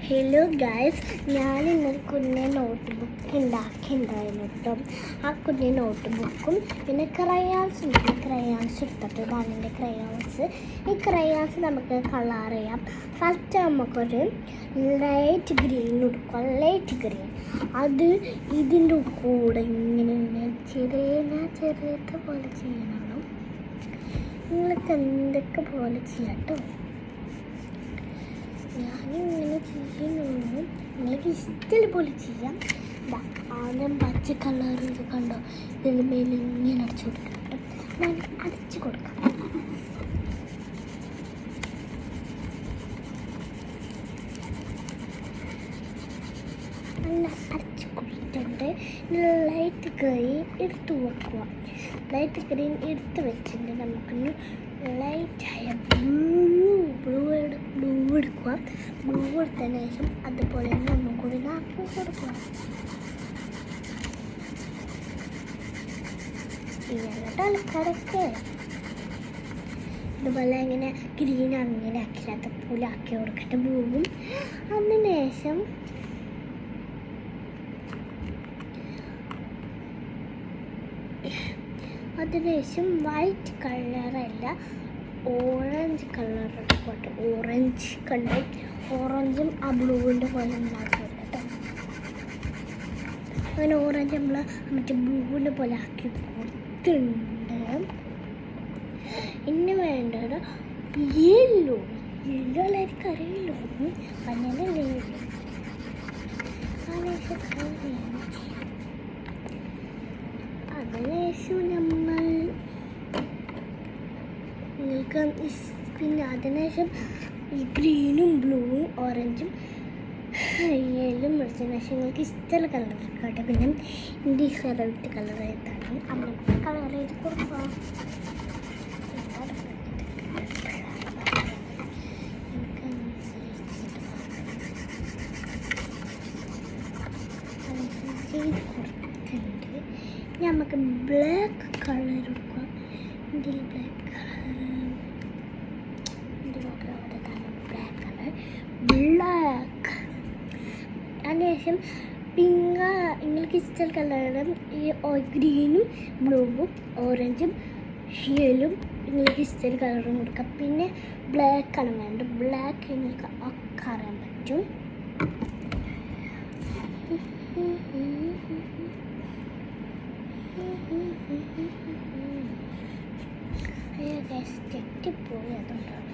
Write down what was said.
Hello guys, ഞാൻ ഇന്നൊരു കുഞ്ഞെ നോട്ട് ബുക്ക് ഉണ്ടാക്കിയിട്ടുണ്ടായിരുന്നു കേട്ടോ. ആ കുഞ്ഞെ നോട്ട് ബുക്കും പിന്നെ ക്രയോൺസ് ഉണ്ട്. ക്രയോൺസ് എടുത്തിട്ട് അതിൻ്റെ ക്രയോൺസ്. ഈ ക്രയോൺസ് നമുക്ക് കളർ ചെയ്യാം. ഫസ്റ്റ് നമുക്കൊരു ലൈറ്റ് ഗ്രീൻ എടുക്കുക. ലൈറ്റ് ഗ്രീൻ അത് ഇതിൻ്റെ കൂടെ ഇങ്ങനെ ചെറിയത് പോലെ ചെയ്യണം. നിങ്ങൾക്ക് എന്തൊക്കെ പോലെ ചെയ്യാം കേട്ടോ. ഞാനിങ്ങനെ ചെയ്യുന്നു, നിങ്ങൾക്ക് ഇഷ്ടം പോലെ ചെയ്യാം. ആദ്യം പച്ച കളർ ഇത് കണ്ടോ, ഇതിന് മേലെ ഇങ്ങനെ അടിച്ചു കൊടുക്കാം കേട്ടോ. ഞാൻ അടിച്ചു കൊടുക്കാം. നല്ല അടിച്ചു കൊടുത്തിട്ടുണ്ട്. ലൈറ്റ് ഗ്രീൻ എടുത്ത് വെക്കുക. ലൈറ്റ് ഗ്രീൻ എടുത്ത് വെച്ചിട്ട് നമുക്കൊന്ന് ലൈറ്റായ ബ്ലൂ എടുക്കുക. ബ്ലൂ എടുത്തതിന് ശേഷം അതുപോലെ തന്നെ ഒന്നും കൂടി ആക്കി കൊടുക്കുക. എന്നിട്ട് ആൾക്കാരൊക്കെ ഇതുപോലെ ഇങ്ങനെ ഗ്രീൻ അങ്ങനെ ആക്കി അതുപോലെ ആക്കി കൊടുക്കട്ടെ ബ്ലൂവും. അതിന് ശേഷം വൈറ്റ് കളറല്ല, ഓറഞ്ച് കളർ എടുക്കട്ടെ. ഓറഞ്ച് കണ്ട് ഓറഞ്ചും ആ ബ്ലൂവിൻ്റെ പോലെ ഉണ്ടാക്കി കേട്ടോ. അങ്ങനെ ഓറഞ്ച് നമ്മൾ മറ്റേ ബ്ലൂവിൻ്റെ പോലെ ആക്കി കൊടുത്തിട്ടുണ്ട്. ഇനി വേണ്ടത് യെല്ലോ എല്ലാവർക്കും അറിയില്ലോ. അങ്ങനെയല്ലേ അതിനുശേഷം നമ്മൾ നിങ്ങൾക്ക് പിന്നെ അതിനുശേഷം ഈ ഗ്രീനും ബ്ലൂവും ഓറഞ്ചും യെല്ലും എടുത്തതിന് ശേഷം നിങ്ങൾക്ക് ഇഷ്ടമുള്ള കളർ എടുക്കട്ടെ. പിന്നെ എൻ്റെ ഫേവറേറ്റ് കളർ ഏതാണ് അങ്ങനെ കളർ ചെയ്ത് കൊടുക്കുക. ചെയ്ത് കൊടുത്തിട്ടുണ്ട്. നമുക്ക് ബ്ലാക്ക് കളർ എടുക്കുക. ഇതിൽ ബ്ലാക്ക് കളർ ബ്ലാക്ക് അതിനുശേഷം പിങ്ക് നിങ്ങൾക്ക് ഇഷ്ടമുള്ള കളറും ഈ ഗ്രീനും ബ്ലൂവും ഓറഞ്ചും യെല്ലും നിങ്ങൾക്ക് ഇഷ്ടമുള്ള കളറും കൊടുക്കാം. പിന്നെ ബ്ലാക്കാണ് വേണ്ടത്. ബ്ലാക്ക് നിങ്ങൾക്ക് ഒക്കെ അറിയാൻ പറ്റും. തെറ്റിപ്പോയി അതുകൊണ്ടാണ്.